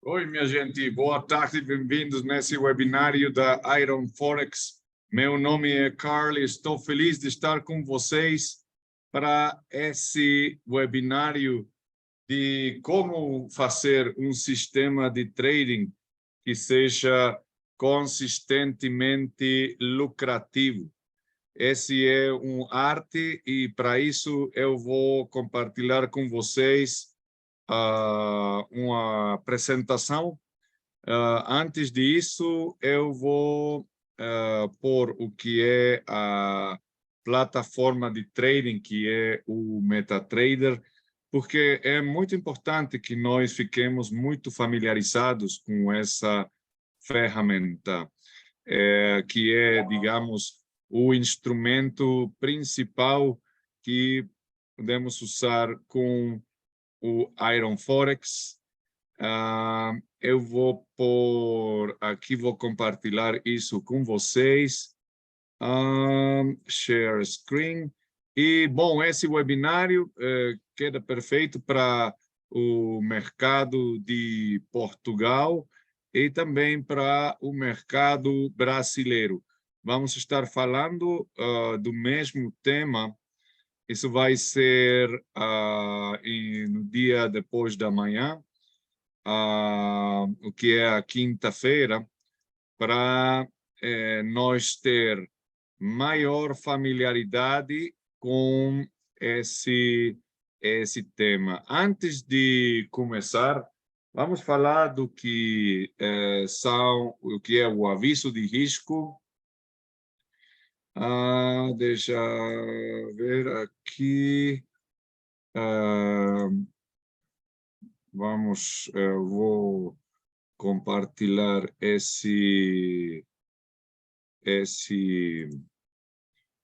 Oi, minha gente, boa tarde, bem-vindos nesse webinário da Iron Forex. Meu nome é Carl e estou feliz de estar com vocês para esse webinário de como fazer um sistema de trading que seja consistentemente lucrativo. Esse é um arte e para isso eu vou compartilhar com vocês uma apresentação. Antes disso, eu vou pôr o que é a plataforma de trading, que é o MetaTrader, porque é muito importante que nós fiquemos muito familiarizados com essa ferramenta, que é, digamos, o instrumento principal que podemos usar com o Iron Forex. Eu vou por aqui, vou compartilhar isso com vocês. Share screen. E, bom, esse webinário queda perfeito para o mercado de Portugal e também para o mercado brasileiro. Vamos estar falando do mesmo tema. Isso vai ser no dia depois da manhã, o que é a quinta-feira, para nós ter maior familiaridade com esse tema. Antes de começar, vamos falar do que o que é o aviso de risco. Deixa ver aqui. Vou compartilhar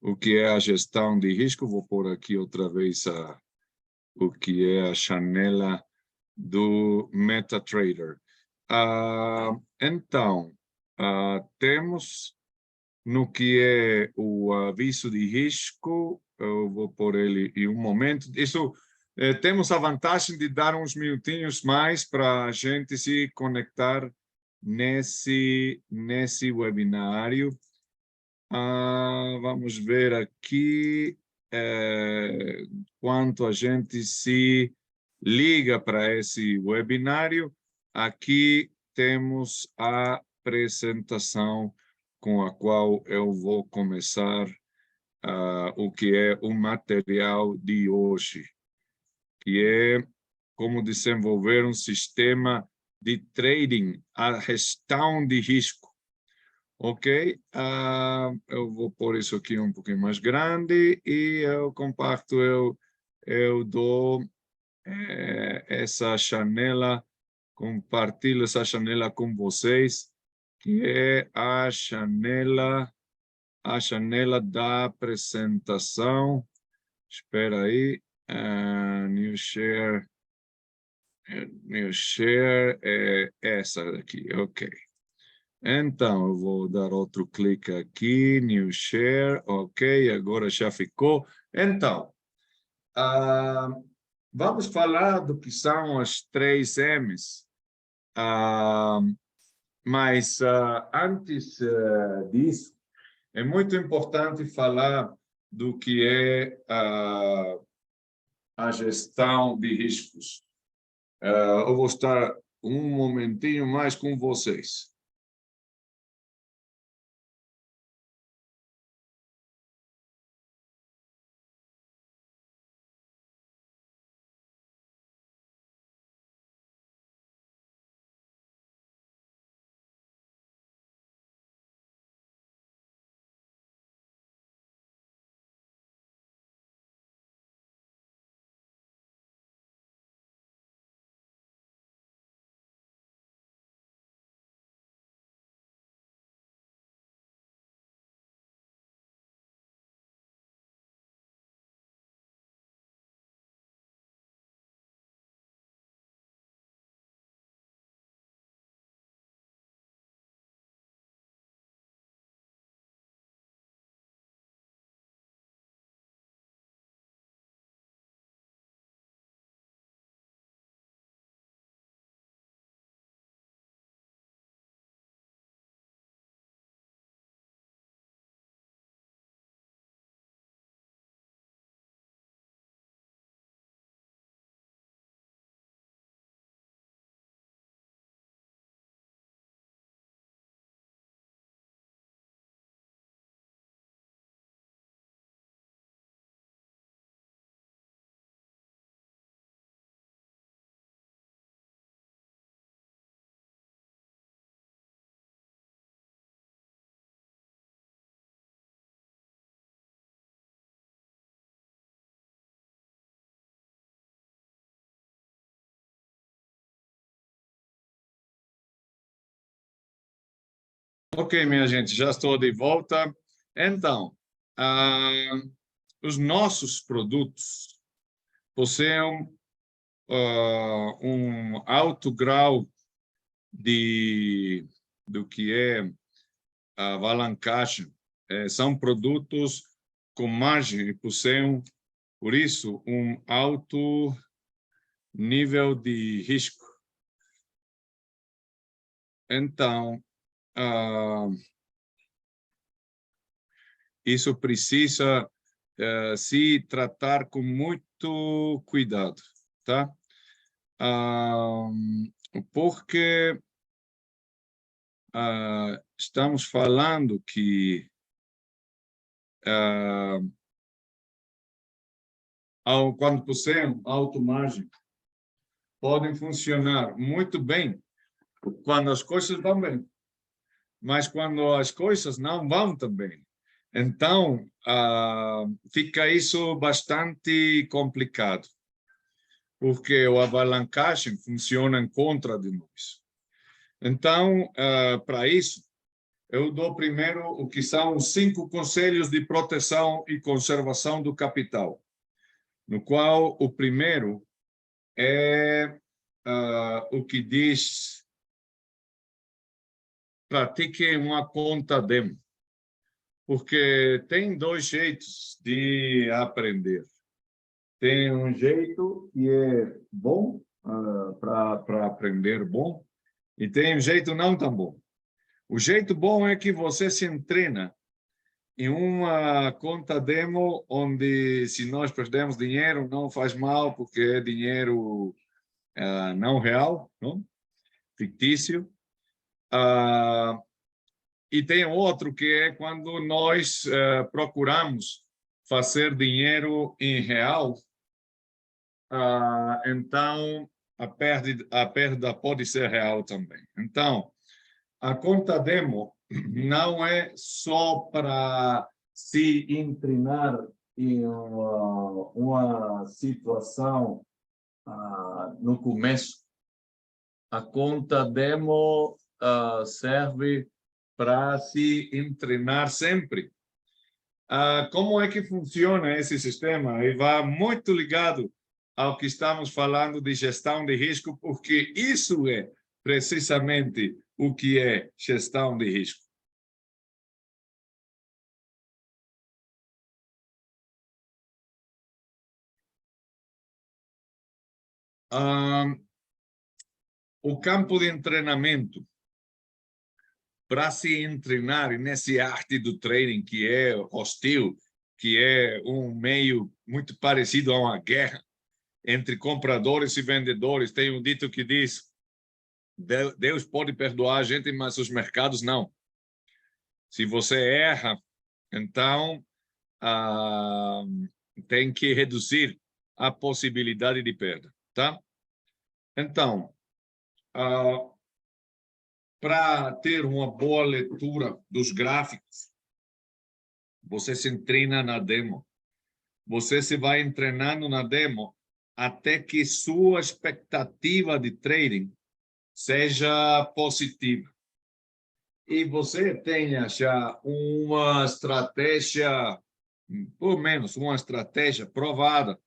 o que é a gestão de risco. Vou pôr aqui outra vez o que é a janela do MetaTrader. Então, temos no que é o aviso de risco, eu vou pôr ele em um momento. Isso, temos a vantagem de dar uns minutinhos mais para a gente se conectar nesse webinário. Vamos ver aqui quanto a gente se liga para esse webinário. Aqui temos a apresentação com a qual eu vou começar o que é o material de hoje, que é como desenvolver um sistema de trading, a gestão de risco. Ok? Eu vou pôr isso aqui um pouquinho mais grande e eu compacto, eu dou essa janela, compartilho essa janela com vocês, que é a janela da apresentação. Espera aí, new share é essa daqui, ok. Então, eu vou dar outro clique aqui, new share, ok, agora já ficou. Então, vamos falar do que são as 3 M's, mas antes disso, é muito importante falar do que é a gestão de riscos. Eu vou estar um momentinho mais com vocês. Ok, minha gente, já estou de volta. Então, os nossos produtos possuem um alto grau do que é a alavancagem. São produtos com margem e possuem, por isso, um alto nível de risco. Então, isso precisa se tratar com muito cuidado, tá? Porque estamos falando que quando possuem alta margem, podem funcionar muito bem quando as coisas vão bem, mas quando as coisas não vão tão bem, então fica isso bastante complicado, porque a alavancagem funciona em contra de nós. Então, para isso, eu dou primeiro o que são os 5 conselhos de proteção e conservação do capital, no qual o primeiro é o que diz: pratique uma conta demo, porque tem 2 jeitos de aprender. Tem um jeito que é bom para aprender bom, e tem um jeito não tão bom. O jeito bom é que você se treina em uma conta demo onde, se nós perdemos dinheiro, não faz mal, porque é dinheiro não real, não? Fictício. E tem outro que é quando nós procuramos fazer dinheiro em real, então a perda pode ser real também. Então, a conta demo não é só para se treinar em uma situação no começo. A conta demo serve para se treinar sempre. Como é que funciona esse sistema? E vai muito ligado ao que estamos falando de gestão de risco, porque isso é precisamente o que é gestão de risco. O campo de treinamento para se treinar nessa arte do trading que é hostil, que é um meio muito parecido a uma guerra entre compradores e vendedores. Tem um dito que diz: Deus pode perdoar a gente, mas os mercados não. Se você erra, então tem que reduzir a possibilidade de perda, tá? Então, para ter uma boa leitura dos gráficos, você se treina na demo. Você se vai treinando na demo até que sua expectativa de trading seja positiva. E você tenha já uma estratégia, pelo menos uma estratégia provada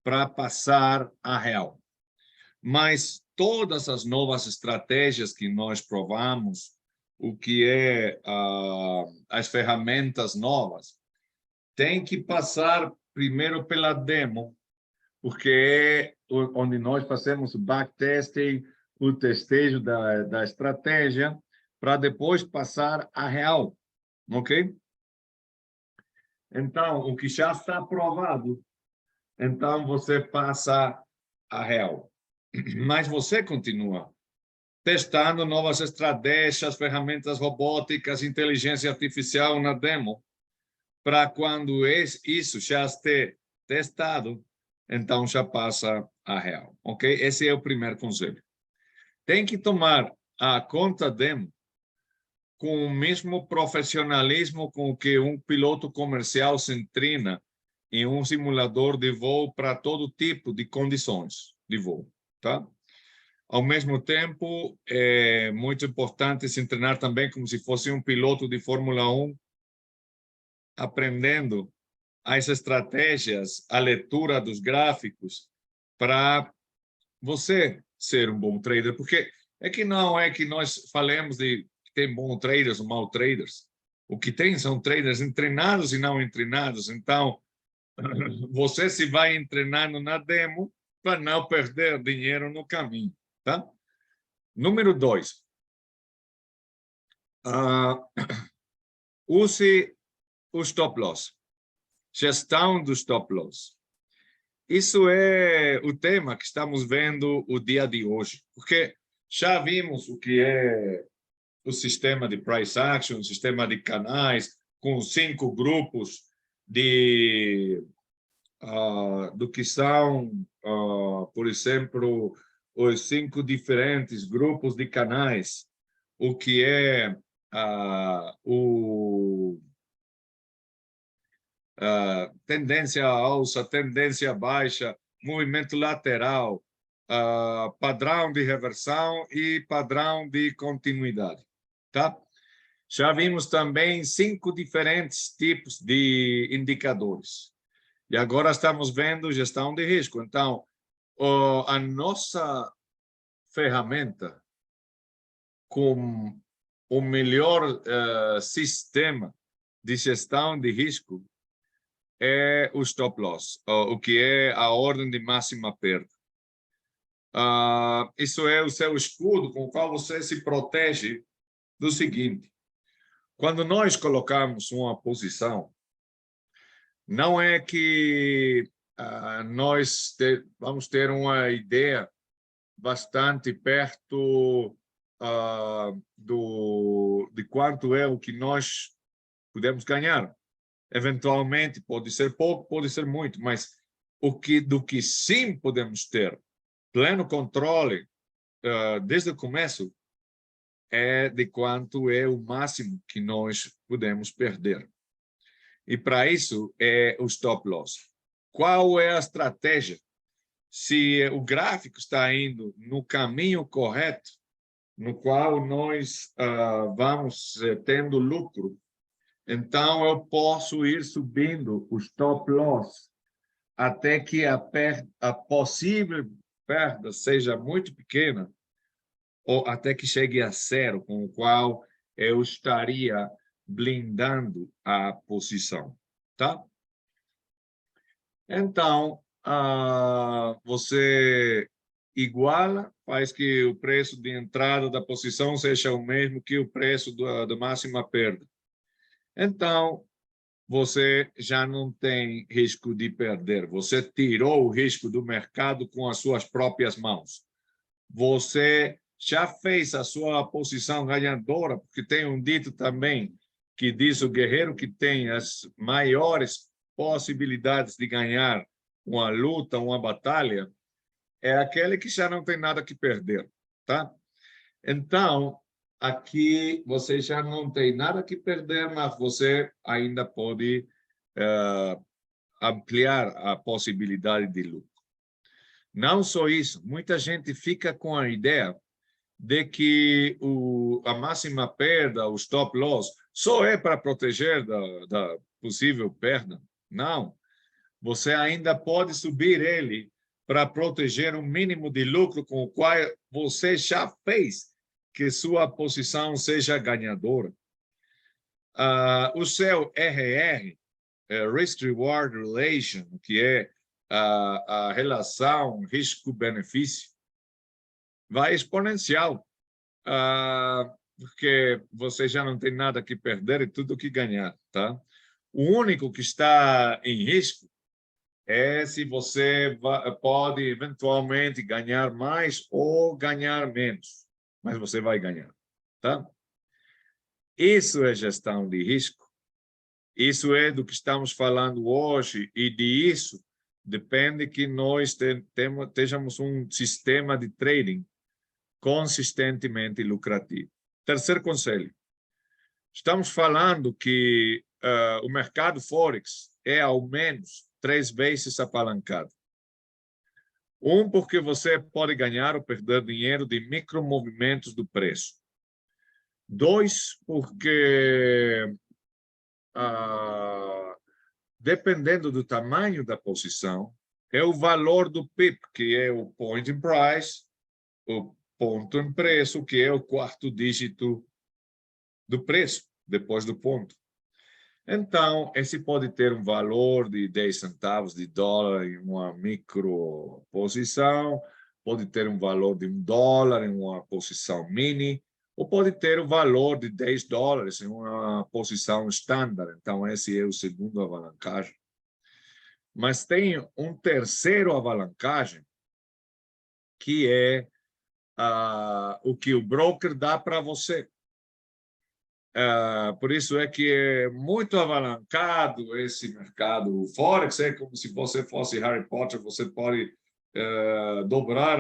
para passar a real. Mas todas as novas estratégias que nós provamos, o que é as ferramentas novas, tem que passar primeiro pela demo, porque é onde nós fazemos o backtesting, o testejo da estratégia, para depois passar a real, ok? Então, o que já está aprovado, então você passa a real. Mas você continua testando novas estratégias, ferramentas robóticas, inteligência artificial na demo, para quando isso já esteja testado, então já passa a real, ok? Esse é o primeiro conselho. Tem que tomar a conta demo com o mesmo profissionalismo com que um piloto comercial se treina em um simulador de voo para todo tipo de condições de voo, tá? Ao mesmo tempo, é muito importante se treinar também como se fosse um piloto de Fórmula 1, aprendendo as estratégias, a leitura dos gráficos, para você ser um bom trader. Porque não é que nós falemos de que tem bons traders ou maus traders. O que tem são traders treinados e não treinados. Então, você se vai treinando na demo para não perder dinheiro no caminho. Tá? Número 2. Use o stop loss. Gestão do stop loss. Isso é o tema que estamos vendo o dia de hoje, porque já vimos o que é o sistema de price action, o sistema de canais, com 5 grupos do que são, por exemplo, os 5 diferentes grupos de canais, o que é tendência alta, tendência baixa, movimento lateral, padrão de reversão e padrão de continuidade. Tá? Já vimos também 5 diferentes tipos de indicadores. E agora estamos vendo gestão de risco. Então, a nossa ferramenta com o melhor sistema de gestão de risco é o stop loss, o que é a ordem de máxima perda. Isso é o seu escudo com o qual você se protege do seguinte: quando nós colocamos uma posição, não é que nós vamos ter uma ideia bastante perto de quanto é o que nós podemos ganhar. Eventualmente, pode ser pouco, pode ser muito, mas do que sim podemos ter pleno controle desde o começo é de quanto é o máximo que nós podemos perder. E para isso é o stop loss. Qual é a estratégia? Se o gráfico está indo no caminho correto, no qual nós vamos tendo lucro, então eu posso ir subindo o stop loss até que a possível perda seja muito pequena, ou até que chegue a 0, com o qual eu estaria blindando a posição, tá? Então, você iguala, faz que o preço de entrada da posição seja o mesmo que o preço da máxima perda. Então, você já não tem risco de perder. Você tirou o risco do mercado com as suas próprias mãos. Você já fez a sua posição ganhadora, porque tem um dito também que diz: o guerreiro que tem as maiores possibilidades de ganhar uma luta, uma batalha, é aquele que já não tem nada que perder, tá? Então, aqui você já não tem nada que perder, mas você ainda pode ampliar a possibilidade de lucro. Não só isso, muita gente fica com a ideia de que a máxima perda, o stop loss, só é para proteger da possível perda. Não. Você ainda pode subir ele para proteger o mínimo de lucro com o qual você já fez que sua posição seja ganhadora. O seu RR, Risk Reward Relation, que é a relação risco-benefício, vai exponencial, porque você já não tem nada que perder e tudo que ganhar, tá? O único que está em risco é se você pode eventualmente ganhar mais ou ganhar menos, mas você vai ganhar, tá? Isso é gestão de risco. Isso é do que estamos falando hoje, e disso depende que nós tenhamos um sistema de trading consistentemente lucrativo. Terceiro conselho. Estamos falando que o mercado Forex é ao menos 3 vezes apalancado. Um, porque você pode ganhar ou perder dinheiro de micromovimentos do preço. Dois, porque dependendo do tamanho da posição, é o valor do PIP, que é o point in price, o ponto em preço, que é o quarto dígito do preço, depois do ponto. Então, esse pode ter um valor de 10 centavos de dólar em uma microposição, pode ter um valor de $1 em uma posição mini, ou pode ter o valor de $10 em uma posição estándar. Então, esse é o segundo alavancagem. Mas tem um terceiro alavancagem, que é o que o broker dá para você. Por isso é que é muito alavancado esse mercado. O Forex é como se você fosse Harry Potter, você pode dobrar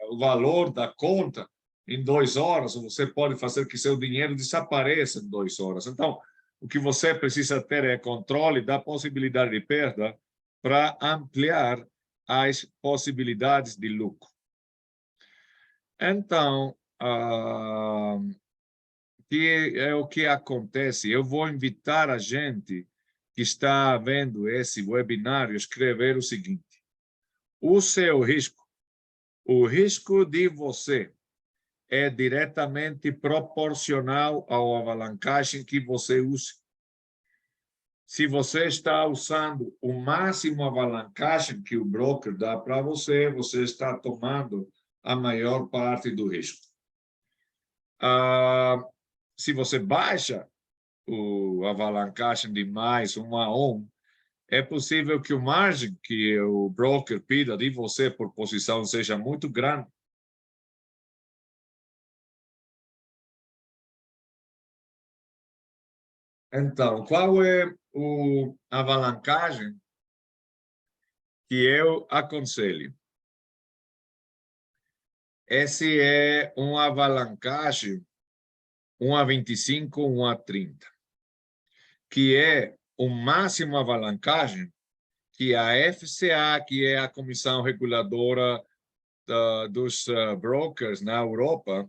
o valor da conta em 2 horas, ou você pode fazer que seu dinheiro desapareça em 2 horas. Então, o que você precisa ter é controle da possibilidade de perda para ampliar as possibilidades de lucro. Então, que é o que acontece. Eu vou invitar a gente que está vendo esse webinário a escrever o seguinte: o seu risco, o risco de você é diretamente proporcional ao alavancagem que você usa. Se você está usando o máximo alavancagem que o broker dá para você, você está tomando a maior parte do risco. Se você baixa o alavancagem de mais 1 a 1, é possível que o margem que o broker pida de você por posição seja muito grande. Então, qual é a alavancagem que eu aconselho? Esse é uma alavancagem 1 a 25, 1 a 30, que é o máximo alavancagem que a FCA, que é a Comissão Reguladora dos brokers na Europa,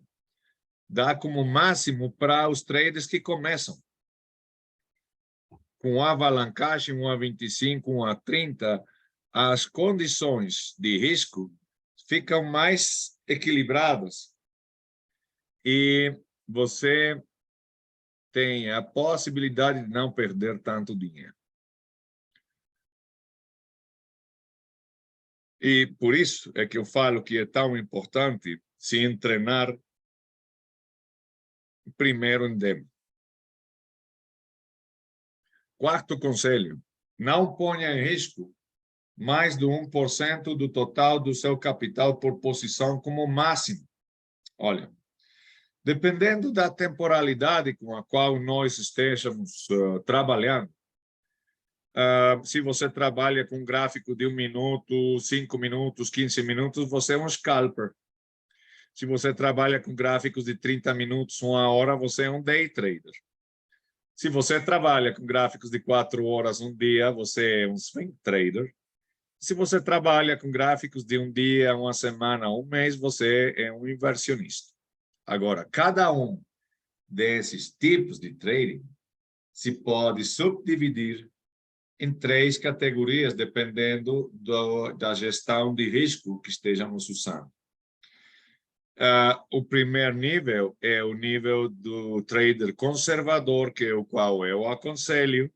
dá como máximo para os traders que começam. Com alavancagem 1 a 25, 1 a 30, as condições de risco ficam mais equilibradas e você tem a possibilidade de não perder tanto dinheiro. E por isso é que eu falo que é tão importante se treinar primeiro em demo. Quarto conselho: não ponha em risco mais de 1% do total do seu capital por posição como máximo. Olha, dependendo da temporalidade com a qual nós estejamos trabalhando, se você trabalha com gráfico de 1 minuto, 5 minutos, 15 minutos, você é um scalper. Se você trabalha com gráficos de 30 minutos, 1 hora, você é um day trader. Se você trabalha com gráficos de 4 horas, 1 dia, você é um swing trader. Se você trabalha com gráficos de 1 dia, 1 semana, 1 mês, você é um inversionista. Agora, cada um desses tipos de trading se pode subdividir em 3 categorias, dependendo da gestão de risco que estejamos usando. O primeiro nível é o nível do trader conservador, que é o qual eu aconselho,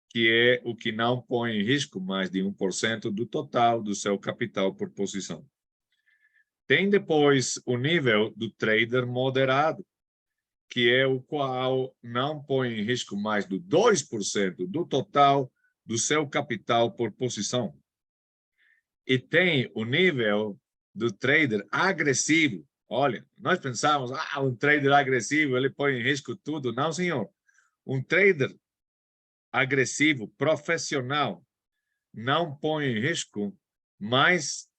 que é o que não põe em risco mais de 1% do total do seu capital por posição. Tem depois o nível do trader moderado, que é o qual não põe em risco mais de 2% do total do seu capital por posição. E tem o nível do trader agressivo. Olha, nós pensamos, um trader agressivo, ele põe em risco tudo. Não, senhor. Um trader agressivo, profissional, não põe em risco mais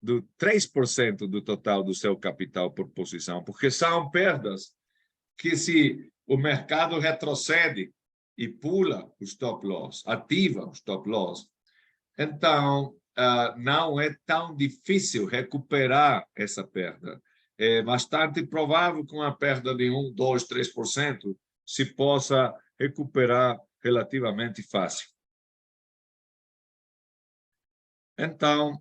do 3% do total do seu capital por posição, porque são perdas que, se o mercado retrocede e pula o stop loss, ativa o stop loss, então não é tão difícil recuperar essa perda. É bastante provável que uma perda de 1, 2, 3% se possa recuperar relativamente fácil. Então,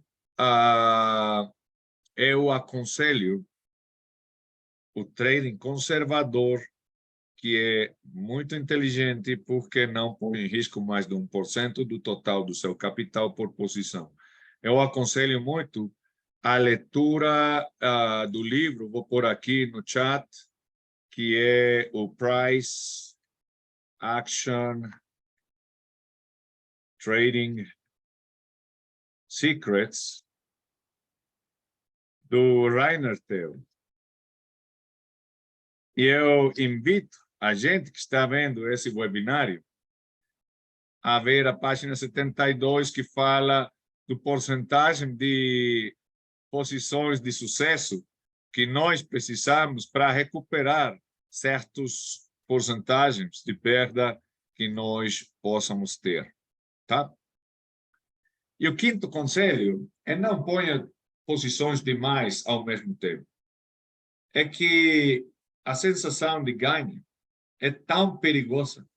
eu aconselho o trading conservador, que é muito inteligente porque não põe em risco mais de 1% do total do seu capital por posição. Eu aconselho muito a leitura do livro, vou pôr aqui no chat, que é o Price Action Trading Secrets, do Rainer Theo. E eu invito a gente que está vendo esse webinário a ver a página 72, que fala do porcentagem de posições de sucesso que nós precisamos para recuperar certas porcentagens de perda que nós possamos ter, tá? E o quinto conselho é não ponha posições demais ao mesmo tempo. É que a sensação de ganho é tão perigosa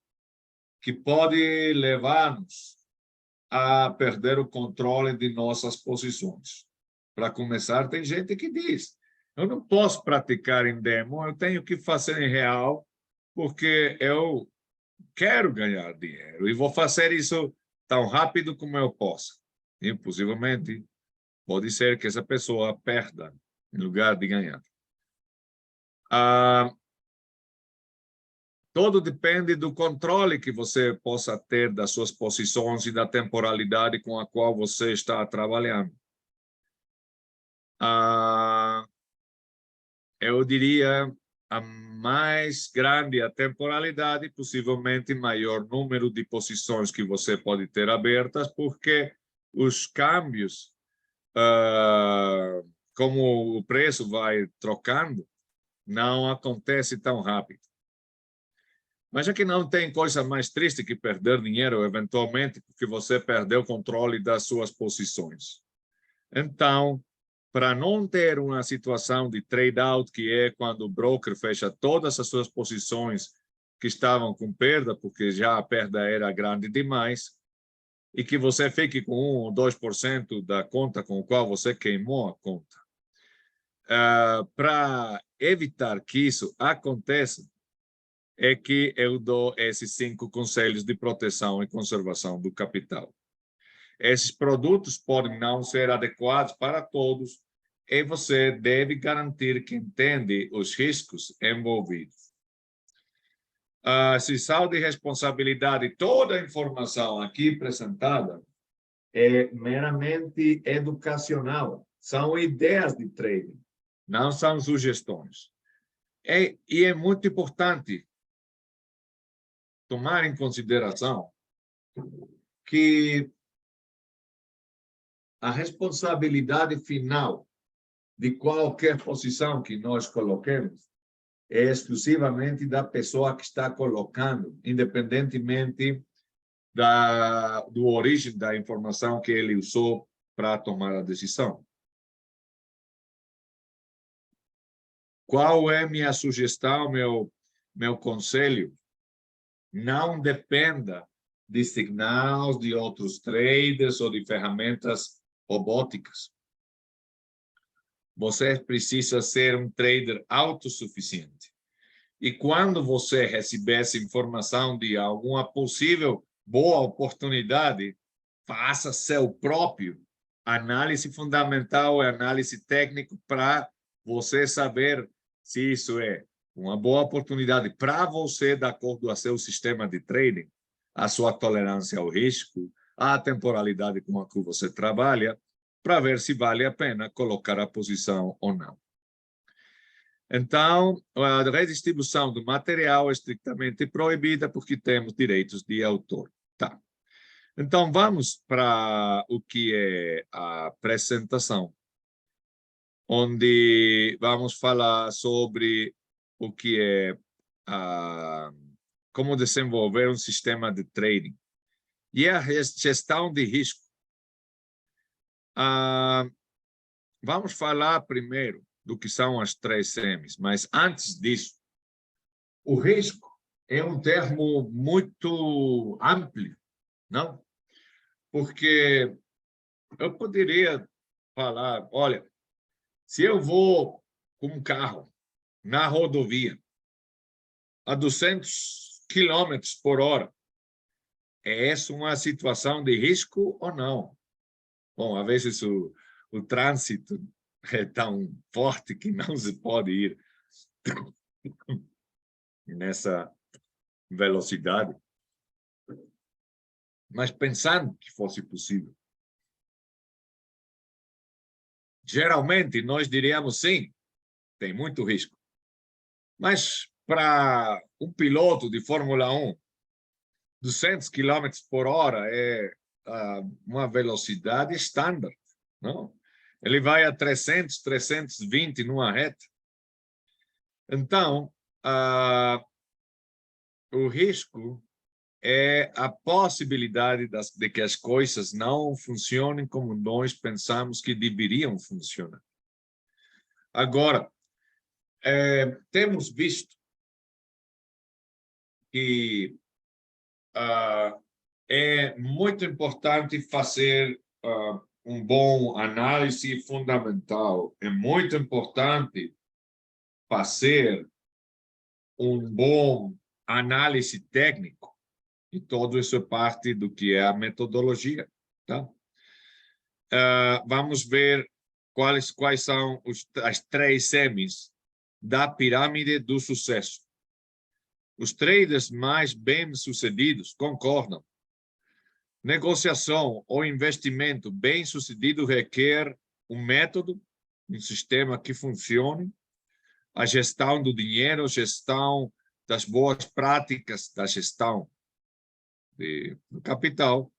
que pode levar-nos a perder o controle de nossas posições. Para começar, tem gente que diz: eu não posso praticar em demo, eu tenho que fazer em real, porque eu quero ganhar dinheiro e vou fazer isso tão rápido como eu posso. E, possivelmente, pode ser que essa pessoa perda em lugar de ganhar. Tudo depende do controle que você possa ter das suas posições e da temporalidade com a qual você está trabalhando. Eu diria, a mais grande a temporalidade, possivelmente maior número de posições que você pode ter abertas, porque os câmbios, como o preço vai trocando, não acontece tão rápido. Mas é que não tem coisa mais triste que perder dinheiro, eventualmente, porque você perdeu o controle das suas posições. Então, para não ter uma situação de trade-out, que é quando o broker fecha todas as suas posições que estavam com perda, porque já a perda era grande demais, e que você fique com 1 ou 2% da conta com o qual você queimou a conta. Para evitar que isso aconteça, é que eu dou esses 5 conselhos de proteção e conservação do capital. Esses produtos podem não ser adequados para todos e você deve garantir que entende os riscos envolvidos. A lição de responsabilidade, toda a informação aqui apresentada é meramente educacional. São ideias de trading, não são sugestões. E é muito importante tomar em consideração que a responsabilidade final de qualquer posição que nós coloquemos é exclusivamente da pessoa que está colocando, independentemente do origem da informação que ele usou para tomar a decisão. Qual é minha sugestão, meu conselho? Não dependa de signais de outros traders ou de ferramentas robóticas. Você precisa ser um trader autossuficiente. E quando você receber essa informação de alguma possível boa oportunidade, faça seu próprio análise fundamental e análise técnica para você saber se isso é uma boa oportunidade para você, de acordo com o seu sistema de trading, a sua tolerância ao risco, a temporalidade com a que você trabalha, para ver se vale a pena colocar a posição ou não. Então, a redistribuição do material é estritamente proibida porque temos direitos de autor. Tá. Então, vamos para o que é a apresentação, onde vamos falar sobre o que é como desenvolver um sistema de trading. E a gestão de risco. Vamos falar primeiro do que são as 3 M's, mas antes disso, o risco é um termo muito amplo, não? Porque eu poderia falar, olha, se eu vou com um carro na rodovia a 200 quilômetros por hora, é essa uma situação de risco ou não? Bom, às vezes o trânsito é tão forte que não se pode ir nessa velocidade. Mas pensando que fosse possível, geralmente nós diríamos sim, tem muito risco. Mas para um piloto de Fórmula 1, 200 km por hora é uma velocidade estándar, não? Ele vai a 300, 320 numa reta. Então, o risco é a possibilidade de que as coisas não funcionem como nós pensamos que deveriam funcionar. Agora, temos visto que é muito importante fazer um bom análise fundamental. É muito importante fazer um bom análise técnico. E tudo isso é parte do que é a metodologia. Tá? Vamos ver quais são as 3 M's da pirâmide do sucesso. Os traders mais bem-sucedidos concordam. Negociação ou investimento bem-sucedido requer um método, um sistema que funcione, a gestão do dinheiro, gestão das boas práticas da gestão do capital.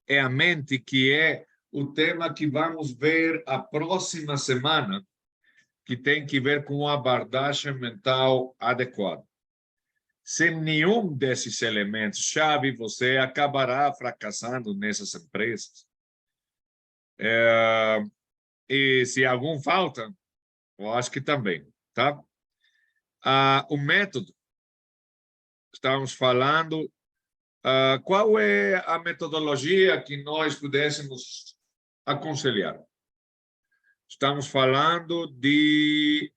É a mente que é o tema que vamos ver a próxima semana, que tem que ver com a abordagem mental adequada. Sem nenhum desses elementos-chave, você acabará fracassando nessas empresas. E se algum falta, eu acho que também. Tá? O método, estamos falando, qual é a metodologia que nós pudéssemos aconselhar? Estamos falando de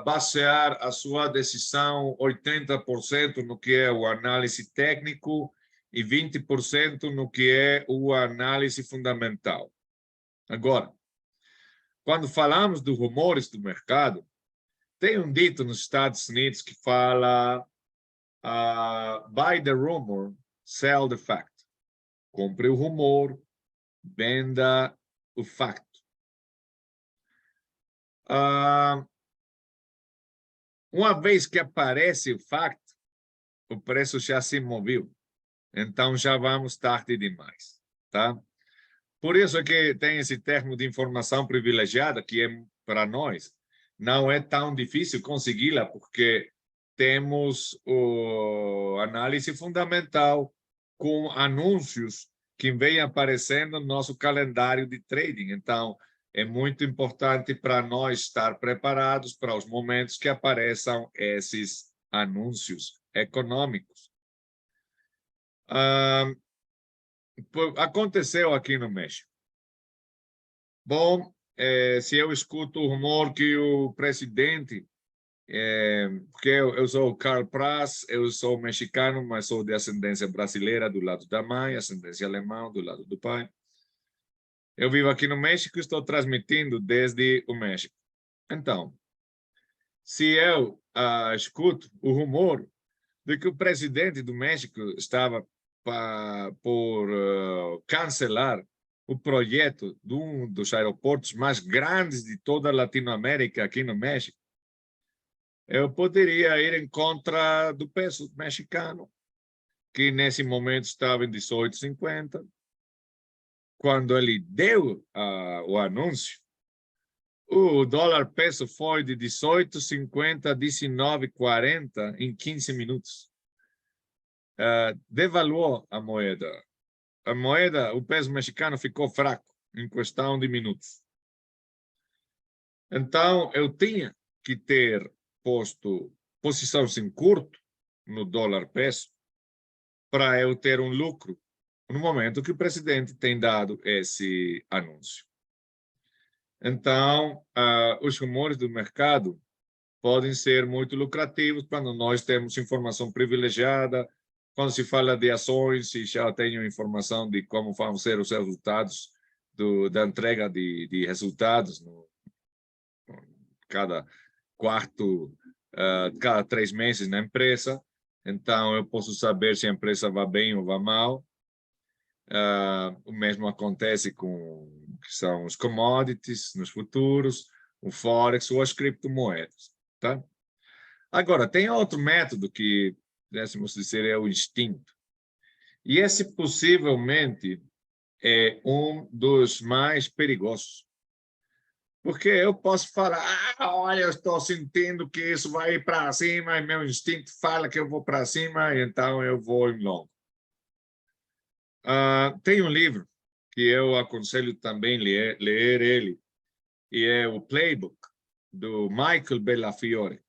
basear a sua decisão 80% no que é o análise técnico e 20% no que é o análise fundamental. Agora, quando falamos dos rumores do mercado, tem um dito nos Estados Unidos que fala buy the rumor, sell the fact. Compre o rumor, venda o facto. Uma vez que aparece o facto, o preço já se moveu. Então, já vamos tarde demais. Tá? Por isso que tem esse termo de informação privilegiada, que é para nós. Não é tão difícil consegui-la, porque temos a análise fundamental com anúncios que vêm aparecendo no nosso calendário de trading. Então, é muito importante para nós estar preparados para os momentos que apareçam esses anúncios econômicos. Aconteceu aqui no México. Bom, se eu escuto o rumor que o presidente, porque eu sou o Carl Praz, eu sou mexicano, mas sou de ascendência brasileira do lado da mãe, ascendência alemã do lado do pai. Eu vivo aqui no México e estou transmitindo desde o México. Então, se eu escuto o rumor de que o presidente do México estava por cancelar o projeto de um dos aeroportos mais grandes de toda a Latinoamérica, aqui no México, eu poderia ir em contra do peso mexicano, que nesse momento estava em 18,50. Quando ele deu o anúncio, o dólar peso foi de 18,50 a 19,40 em 15 minutos. Devaluou a moeda. O peso mexicano ficou fraco. em questão de minutos. Então, eu tinha que ter posto posições em curto no dólar-peso para eu ter um lucro no momento que o presidente tem dado esse anúncio. Então, os rumores do mercado podem ser muito lucrativos quando nós temos informação privilegiada, quando se fala de ações, se já tenho informação de como vão ser os resultados da entrega de resultados cada cada 3 meses na empresa. Então, eu posso saber se a empresa vai bem ou vai mal. O mesmo acontece com que são os commodities nos futuros, o Forex ou as criptomoedas. Tá? Agora, tem outro método que, pudéssemos dizer, é o instinto. E esse possivelmente é um dos mais perigosos. Porque eu posso falar, olha, eu estou sentindo que isso vai ir para cima, e meu instinto fala que eu vou para cima, e então eu vou em longo. Tem um livro que eu aconselho também ler ele, e é o Playbook, do Michael Bellafiore.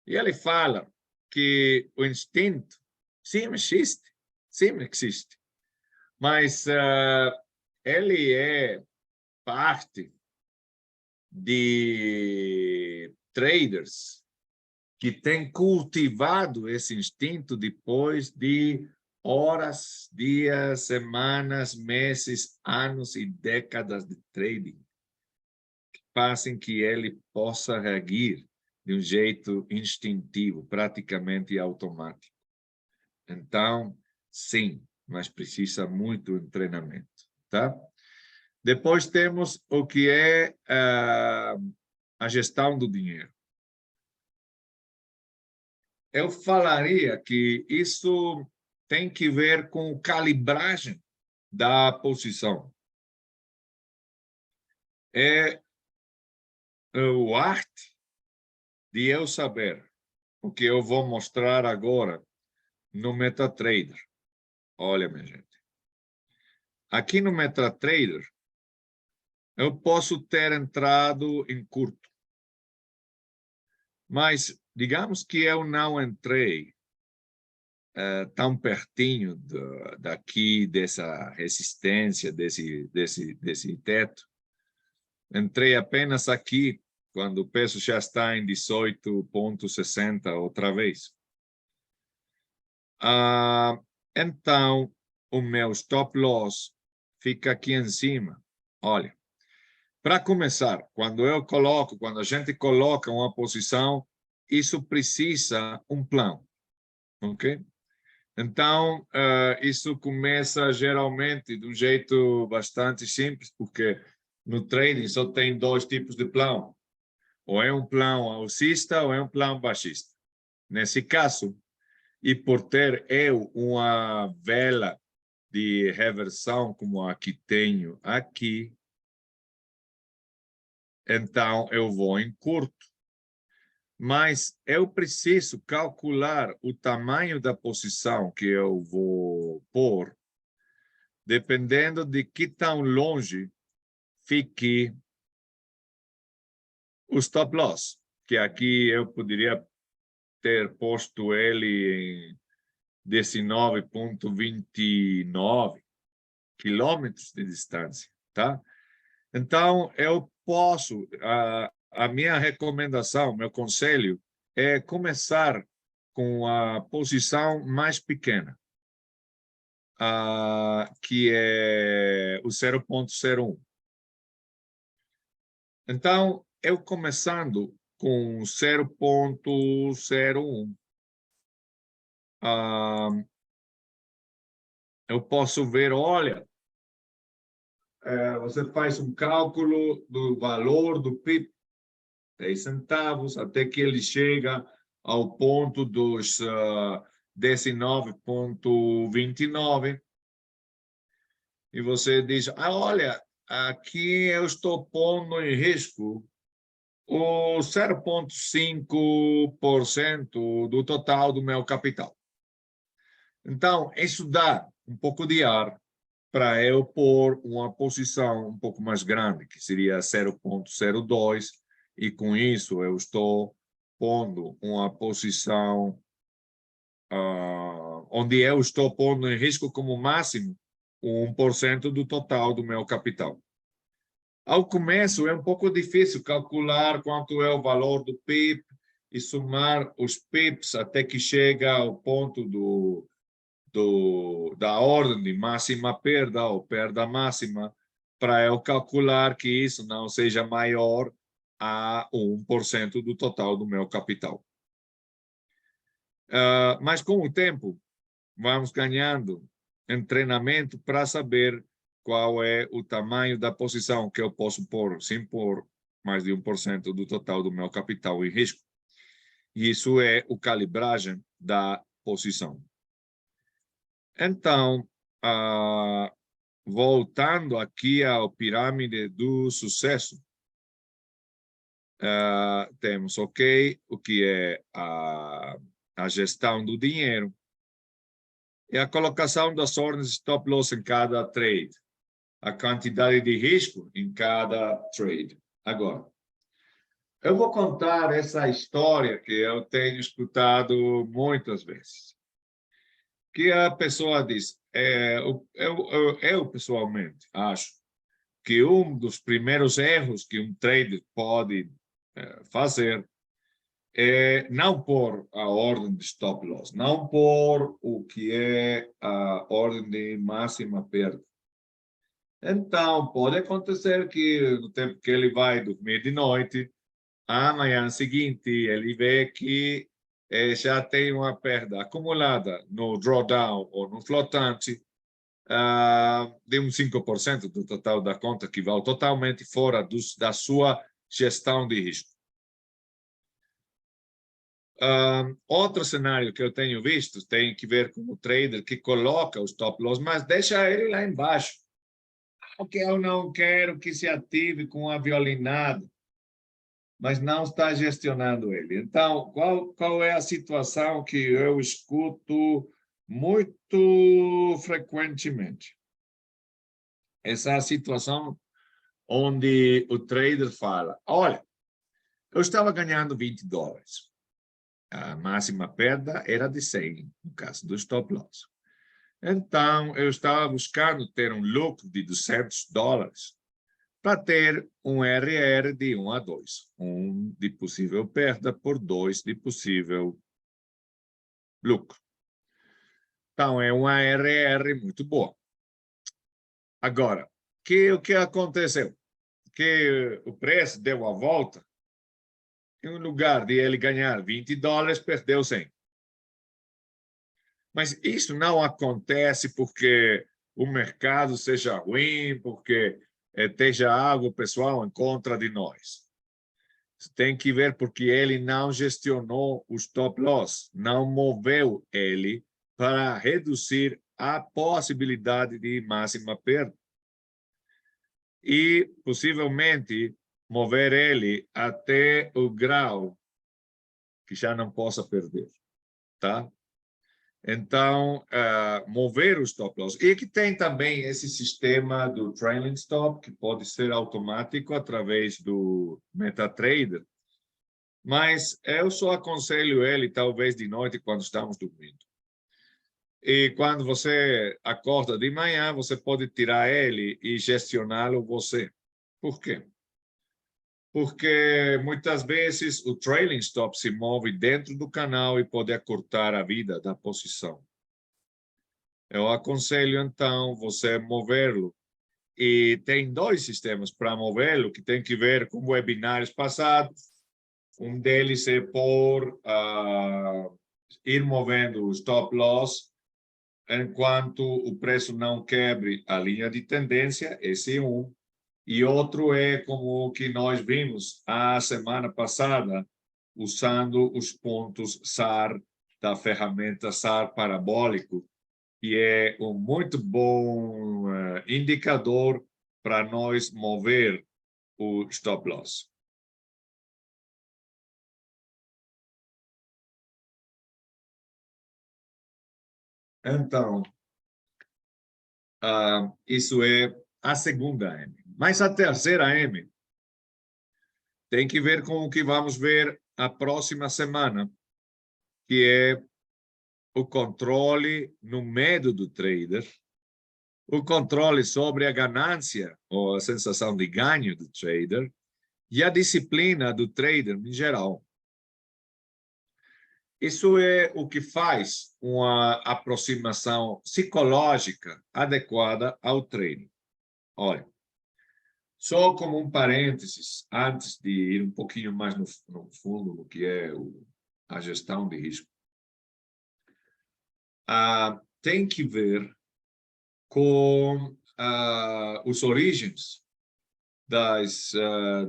E ele fala que o instinto, sim, existe, mas ele é parte de traders que têm cultivado esse instinto depois de horas, dias, semanas, meses, anos e décadas de trading, que fazem que ele possa reagir de um jeito instintivo, praticamente automático. Então, sim, mas precisa muito treinamento, tá? Depois temos o que é a gestão do dinheiro. Eu falaria que isso tem que ver com calibragem da posição. É o arte de eu saber o que eu vou mostrar agora no MetaTrader. Olha, minha gente. Aqui no MetaTrader, eu posso ter entrado em curto. Mas, digamos que eu não entrei tão pertinho daqui, dessa resistência, desse teto. Entrei apenas aqui, quando o preço já está em 18,60 outra vez. Então, o meu stop loss fica aqui em cima. Olha, para começar, quando a gente coloca uma posição, isso precisa um plano, ok? Então, isso começa geralmente de um jeito bastante simples, porque no trading só tem 2 tipos de plano. Ou é um plano alcista ou é um plano baixista. Nesse caso, e por ter eu uma vela de reversão como a que tenho aqui, então eu vou em curto. Mas eu preciso calcular o tamanho da posição que eu vou pôr, dependendo de que tão longe fique o stop loss, que aqui eu poderia ter posto ele em 19,29 quilômetros de distância, tá? Então, eu posso, a minha recomendação, meu conselho, é começar com a posição mais pequena, que é o 0,01. Então, eu começando com 0,01, eu posso ver, olha, você faz um cálculo do valor do PIB, 10 centavos, até que ele chega ao ponto dos 19,29. E você diz, olha, aqui eu estou pondo em risco o 0,5% do total do meu capital. Então, isso dá um pouco de ar para eu pôr uma posição um pouco mais grande, que seria 0,02, e com isso eu estou pondo uma posição onde eu estou pondo em risco como máximo 1% do total do meu capital. Ao começo é um pouco difícil calcular quanto é o valor do PIB e somar os PIBs até que chega ao ponto da ordem de máxima perda ou perda máxima, para eu calcular que isso não seja maior a 1% do total do meu capital. Mas com o tempo, vamos ganhando em treinamento para saber qual é o tamanho da posição que eu posso pôr, sem pôr mais de 1% do total do meu capital em risco. E isso é a calibragem da posição. Então, voltando aqui à pirâmide do sucesso, temos, ok, o que é a gestão do dinheiro e a colocação das ordens stop loss em cada trade, a quantidade de risco em cada trade. Agora, eu vou contar essa história que eu tenho escutado muitas vezes. Que a pessoa diz, eu pessoalmente acho que um dos primeiros erros que um trader pode fazer é não pôr a ordem de stop loss, não pôr o que é a ordem de máxima perda. Então, pode acontecer que no tempo que ele vai dormir de noite, amanhã seguinte ele vê que já tem uma perda acumulada no drawdown ou no flotante de uns 5% do total da conta, que vai totalmente fora da sua gestão de risco. Outro cenário que eu tenho visto tem que ver com o trader que coloca o stop loss, mas deixa ele lá embaixo. Porque eu não quero que se ative com a violinada, mas não está gestionando ele. Então, qual é a situação que eu escuto muito frequentemente? Essa situação onde o trader fala, olha, eu estava ganhando $20. A máxima perda era de 100, no caso do stop loss. Então, eu estava buscando ter um lucro de $200 para ter um RR de 1 a 2. 1 de possível perda por 2 de possível lucro. Então, é uma RR muito boa. Agora, o que aconteceu? Que o preço deu a volta, em lugar de ele ganhar $20, perdeu 100. Mas isso não acontece porque o mercado seja ruim, porque esteja algo pessoal em contra de nós. Tem que ver porque ele não gestionou o stop loss, não moveu ele para reduzir a possibilidade de máxima perda. E, possivelmente, mover ele até o grau que já não possa perder, tá? Então, mover o stop loss. E que tem também esse sistema do trailing stop, que pode ser automático através do MetaTrader, mas eu só aconselho ele, talvez, de noite, quando estamos dormindo. E quando você acorda de manhã, você pode tirar ele e gestioná-lo você. Por quê? Porque muitas vezes o trailing stop se move dentro do canal e pode acurtar a vida da posição. Eu aconselho, então, você movê-lo. E tem dois sistemas para movê-lo, que tem que ver com webinários passados. Um deles é por ir movendo o stop loss enquanto o preço não quebre a linha de tendência, esse é um. E outro é como o que nós vimos a semana passada, usando os pontos SAR da ferramenta SAR parabólico, que é um muito bom indicador para nós mover o stop loss. Então, Isso é a segunda M. Mas a terceira M tem que ver com o que vamos ver a próxima semana, que é o controle no medo do trader, o controle sobre a ganância ou a sensação de ganho do trader e a disciplina do trader em geral. Isso é o que faz uma aproximação psicológica adequada ao trading. Olha, só como um parênteses, antes de ir um pouquinho mais no fundo do que é a gestão de risco, tem que ver com os origens das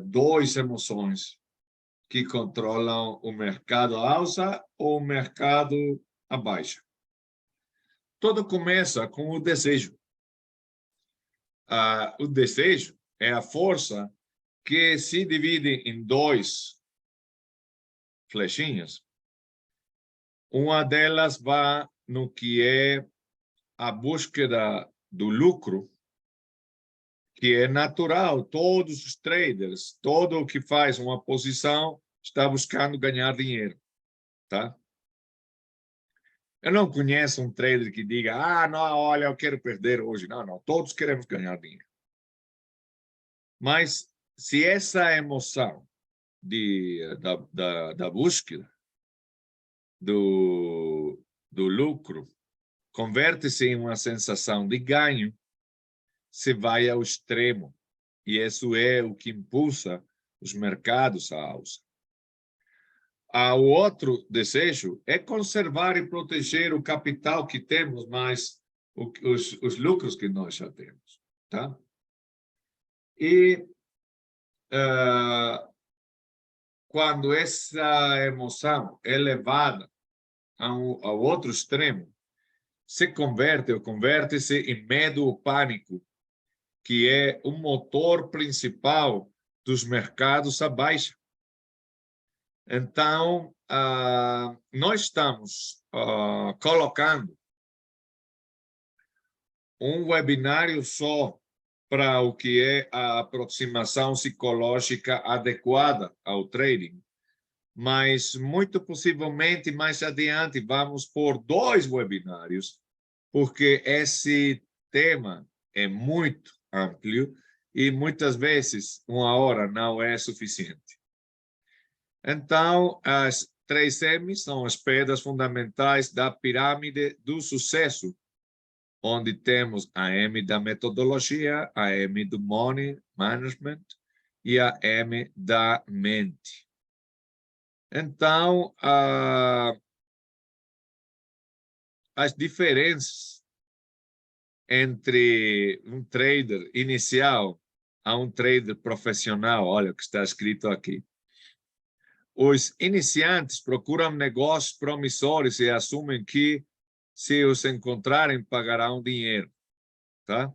duas emoções que controlam o mercado alta ou o mercado à baixa. Tudo começa com o desejo. O desejo é a força que se divide em duas flechinhas. Uma delas vai no que é a búsqueda do lucro, que é natural. Todos os traders, todo o que faz uma posição, está buscando ganhar dinheiro, tá? Eu não conheço um trader que diga, não, olha, eu quero perder hoje. Não, não, todos queremos ganhar dinheiro. Mas se essa emoção da búsqueda do lucro converte-se em uma sensação de ganho, se vai ao extremo. E isso é o que impulsa os mercados à alta. O outro desejo é conservar e proteger o capital que temos, mas os lucros que nós já temos. Tá? E quando essa emoção é levada ao outro extremo, converte-se em medo ou pânico, que é o motor principal dos mercados à baixa. Então, nós estamos colocando um webinário só para o que é a aproximação psicológica adequada ao trading, mas muito possivelmente mais adiante vamos pôr 2 webinários, porque esse tema é muito amplo e muitas vezes 1 hora não é suficiente. Então, as 3 M's são as pedras fundamentais da pirâmide do sucesso, onde temos a M da metodologia, a M do money management e a M da mente. Então, as diferenças entre um trader inicial a um trader profissional, olha o que está escrito aqui. Os iniciantes procuram negócios promissores e assumem que, se os encontrarem, pagarão dinheiro. Tá?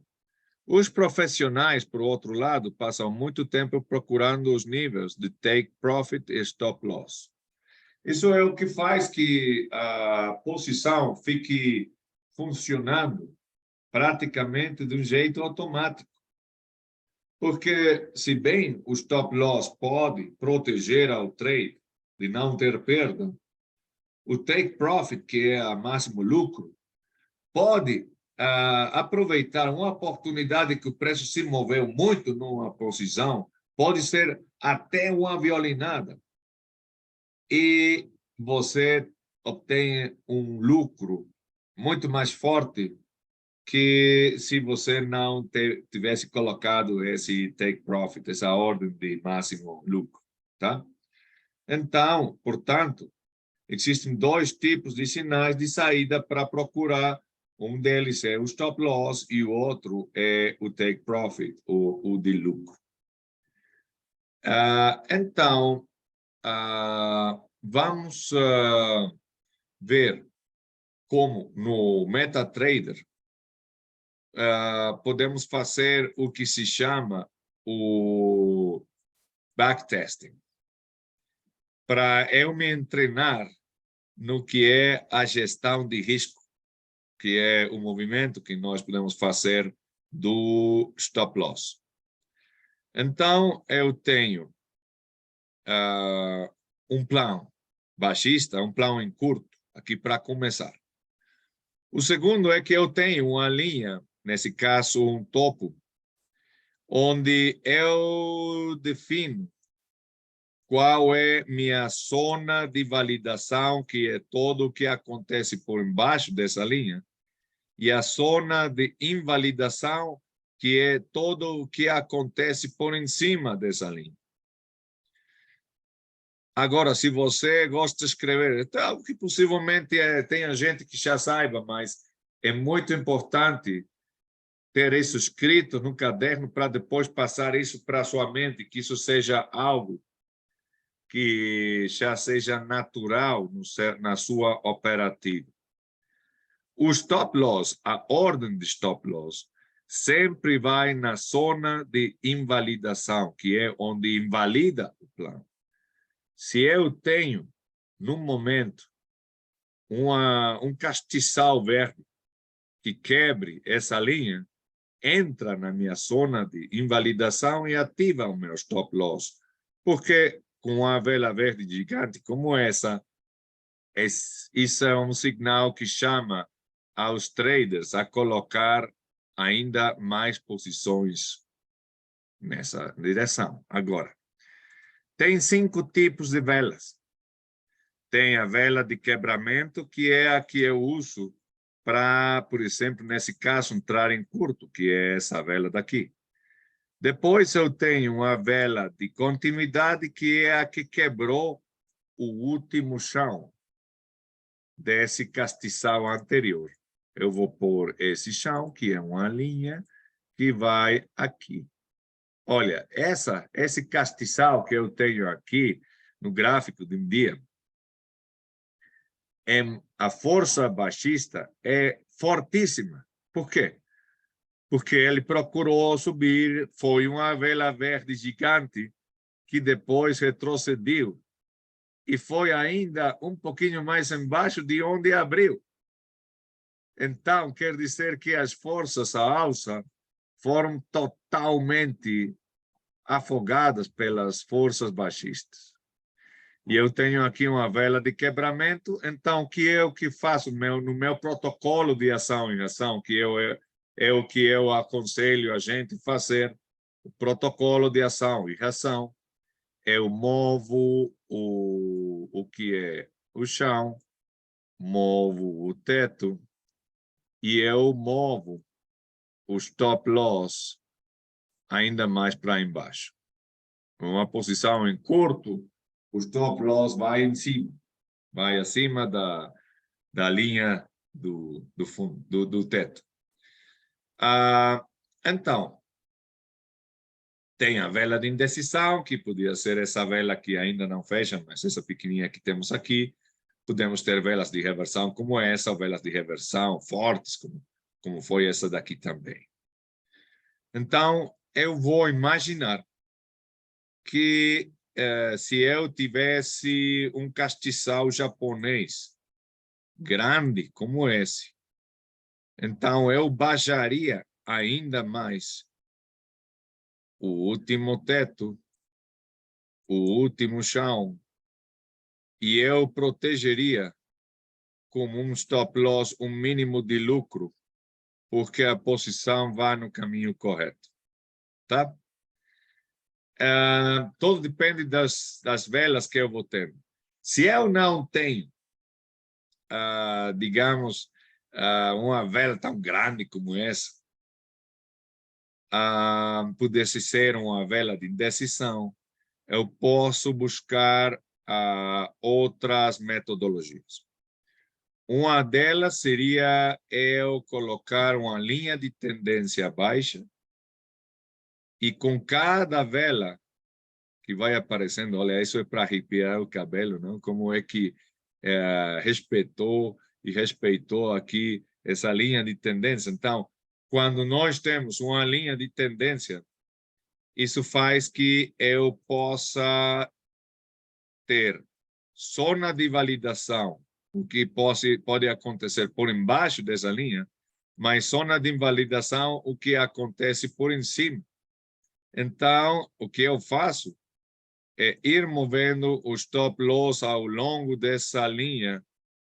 Os profissionais, por outro lado, passam muito tempo procurando os níveis de take profit e stop loss. Isso é o que faz que a posição fique funcionando praticamente de um jeito automático. Porque, se bem o stop loss pode proteger ao trade de não ter perda, o take profit, que é o máximo lucro, pode aproveitar uma oportunidade que o preço se moveu muito numa posição, pode ser até uma violinada, e você obtém um lucro muito mais forte que se você não tivesse colocado esse take profit, essa ordem de máximo lucro, tá? Então, portanto, existem 2 tipos de sinais de saída para procurar. Um deles é o stop loss e o outro é o take profit, o de lucro. Então, vamos ver como no MetaTrader podemos fazer o que se chama o backtesting, para eu me treinar no que é a gestão de risco, que é o movimento que nós podemos fazer do stop loss. Então, eu tenho um plano baixista, um plano em curto, aqui para começar. O segundo é que eu tenho uma linha, nesse caso um topo, onde eu defino qual é minha zona de validação, que é tudo o que acontece por embaixo dessa linha, e a zona de invalidação, que é tudo o que acontece por em cima dessa linha. Agora, se você gosta de escrever, é algo que possivelmente tenha gente que já saiba, mas é muito importante ter isso escrito no caderno para depois passar isso para a sua mente, que isso seja algo que já seja natural na sua operativa. O stop loss, a ordem de stop loss, sempre vai na zona de invalidação, que é onde invalida o plano. Se eu tenho, num momento, um castiçal verde que quebre essa linha, entra na minha zona de invalidação e ativa o meu stop loss. Porque com a vela verde gigante como essa, isso é um sinal que chama aos traders a colocar ainda mais posições nessa direção. Agora, tem 5 tipos de velas. Tem a vela de quebramento, que é a que eu uso para, por exemplo, nesse caso, entrar em curto, que é essa vela daqui. Depois eu tenho uma vela de continuidade, que é a que quebrou o último chão desse castiçal anterior. Eu vou pôr esse chão, que é uma linha, que vai aqui. Olha, esse castiçal que eu tenho aqui no gráfico de um dia, a força baixista é fortíssima. Por quê? Porque ele procurou subir, foi uma vela verde gigante que depois retrocedeu e foi ainda um pouquinho mais embaixo de onde abriu. Então, quer dizer que as forças à alça foram totalmente afogadas pelas forças baixistas. E eu tenho aqui uma vela de quebramento, então o que é o que faço no meu protocolo de ação e reação, que é o que eu aconselho a gente fazer, o protocolo de ação e reação. Eu movo o que é o chão, movo o teto e eu movo o stop loss ainda mais para embaixo. Uma posição em curto, o stop loss vai em cima, vai acima da linha do fundo, do teto. Então, tem a vela de indecisão, que podia ser essa vela que ainda não fecha, mas essa pequenininha que temos aqui. Podemos ter velas de reversão como essa, ou velas de reversão fortes, como foi essa daqui também. Então, eu vou imaginar que se eu tivesse um castiçal japonês grande como esse, então eu baixaria ainda mais o último teto, o último chão, e eu protegeria como um stop loss um mínimo de lucro, porque a posição vai no caminho correto. Tá? Tudo depende das velas que eu vou ter. Se eu não tenho, digamos, uma vela tão grande como essa, pudesse ser uma vela de indecisão, eu posso buscar outras metodologias. Uma delas seria eu colocar uma linha de tendência baixa e com cada vela que vai aparecendo, olha, isso é para arrepiar o cabelo, não? Como é que respeitou aqui essa linha de tendência. Então, quando nós temos uma linha de tendência, isso faz que eu possa ter zona de validação o que pode acontecer por embaixo dessa linha, mas zona de invalidação, o que acontece por em cima. Então, o que eu faço é ir movendo o stop loss ao longo dessa linha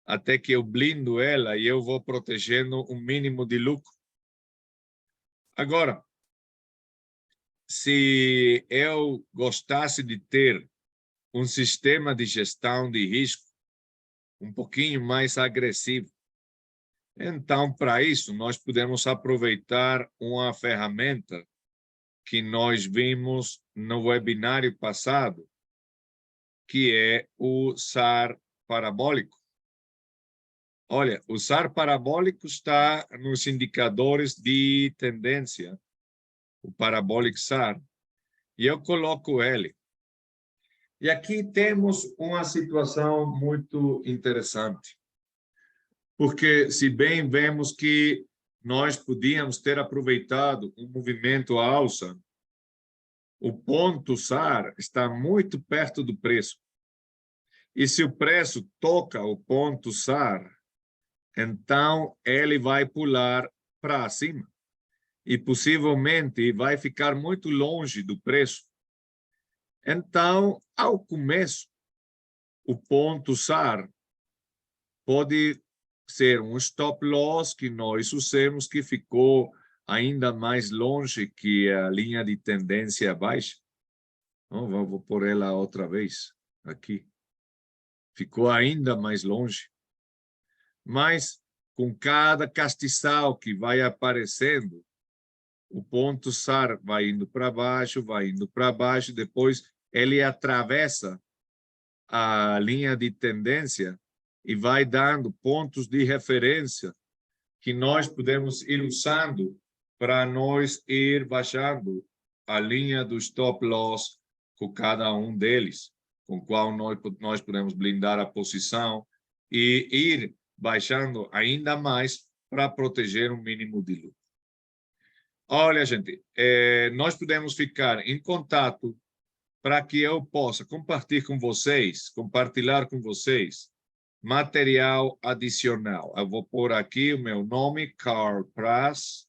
até que eu blindo ela e eu vou protegendo um mínimo de lucro. Agora, se eu gostasse de ter um sistema de gestão de risco um pouquinho mais agressivo, então, para isso, nós podemos aproveitar uma ferramenta que nós vimos no webinário passado, que é o SAR parabólico. Olha, o SAR parabólico está nos indicadores de tendência, o Parabolic SAR, e eu coloco ele. E aqui temos uma situação muito interessante, porque se bem vemos que nós podíamos ter aproveitado um movimento à alça, o ponto SAR está muito perto do preço. E se o preço toca o ponto SAR, então ele vai pular para cima e possivelmente vai ficar muito longe do preço. Então, ao começo, o ponto SAR pode ser um stop loss que nós usamos, que ficou ainda mais longe que a linha de tendência baixa. Vou pôr ela outra vez aqui. Ficou ainda mais longe. Mas, com cada castiçal que vai aparecendo, o ponto SAR vai indo para baixo, depois ele atravessa a linha de tendência e vai dando pontos de referência que nós podemos ir usando para nós ir baixando a linha do stop loss com cada um deles, com qual nós podemos blindar a posição e ir baixando ainda mais para proteger um mínimo de lucro. Olha, gente, nós podemos ficar em contato para que eu possa compartilhar com vocês material adicional. Eu vou pôr aqui o meu nome, Carl Praz,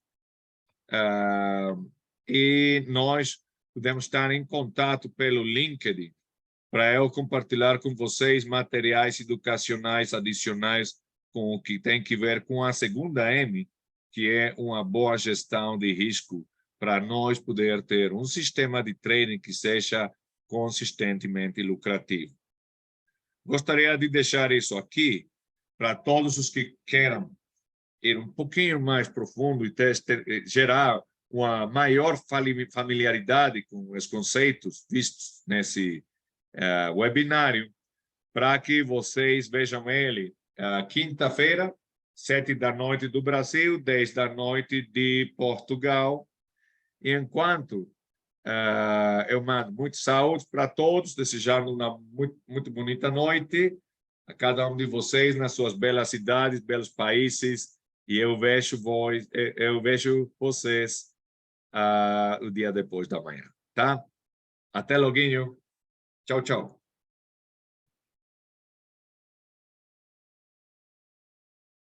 e nós podemos estar em contato pelo LinkedIn para eu compartilhar com vocês materiais educacionais adicionais com o que tem que ver com a segunda M, que é uma boa gestão de risco para nós poder ter um sistema de trading que seja consistentemente lucrativo. Gostaria de deixar isso aqui para todos os que queiram ir um pouquinho mais profundo e gerar uma maior familiaridade com os conceitos vistos nesse webinário, para que vocês vejam ele quinta-feira, 7h da Brasil, 10h de Portugal. E enquanto eu mando muita saúde para todos, desejando uma muito bonita noite a cada um de vocês nas suas belas cidades, belos países, e eu vejo vocês o dia depois da manhã, tá? Até logo. Tchau, tchau.